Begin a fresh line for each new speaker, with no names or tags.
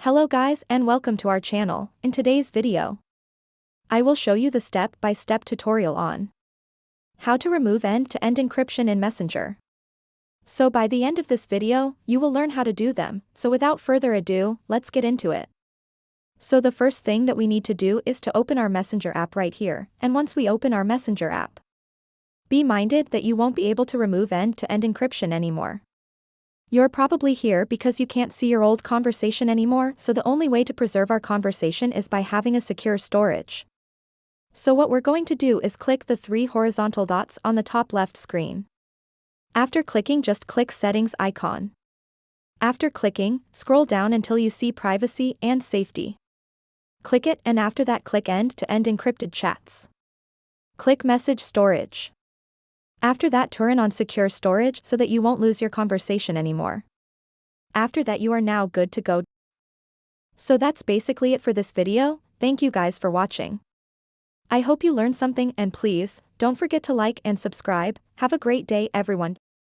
Hello guys and welcome to our channel. In today's video, I will show you the step-by-step tutorial on how to remove end-to-end encryption in Messenger. So by the end of this video, you will learn how to do them, so without further ado, let's get into it. So the first thing that we need to do is to open our Messenger app right here, and once we open our Messenger app, be minded that you won't be able to remove end-to-end encryption anymore. You're probably here because you can't see your old conversation anymore, so the only way to preserve our conversation is by having a secure storage. So what we're going to do is click the 3 horizontal dots on the top left screen. After clicking, just click Settings icon. After clicking, scroll down until you see Privacy and Safety. Click it, and after that click End-to-End Encrypted Chats. Click Message Storage. After that, turn on secure storage so that you won't lose your conversation anymore. After that, you are now good to go. So that's basically it for this video. Thank you guys for watching. I hope you learned something, and please, don't forget to like and subscribe. Have a great day everyone.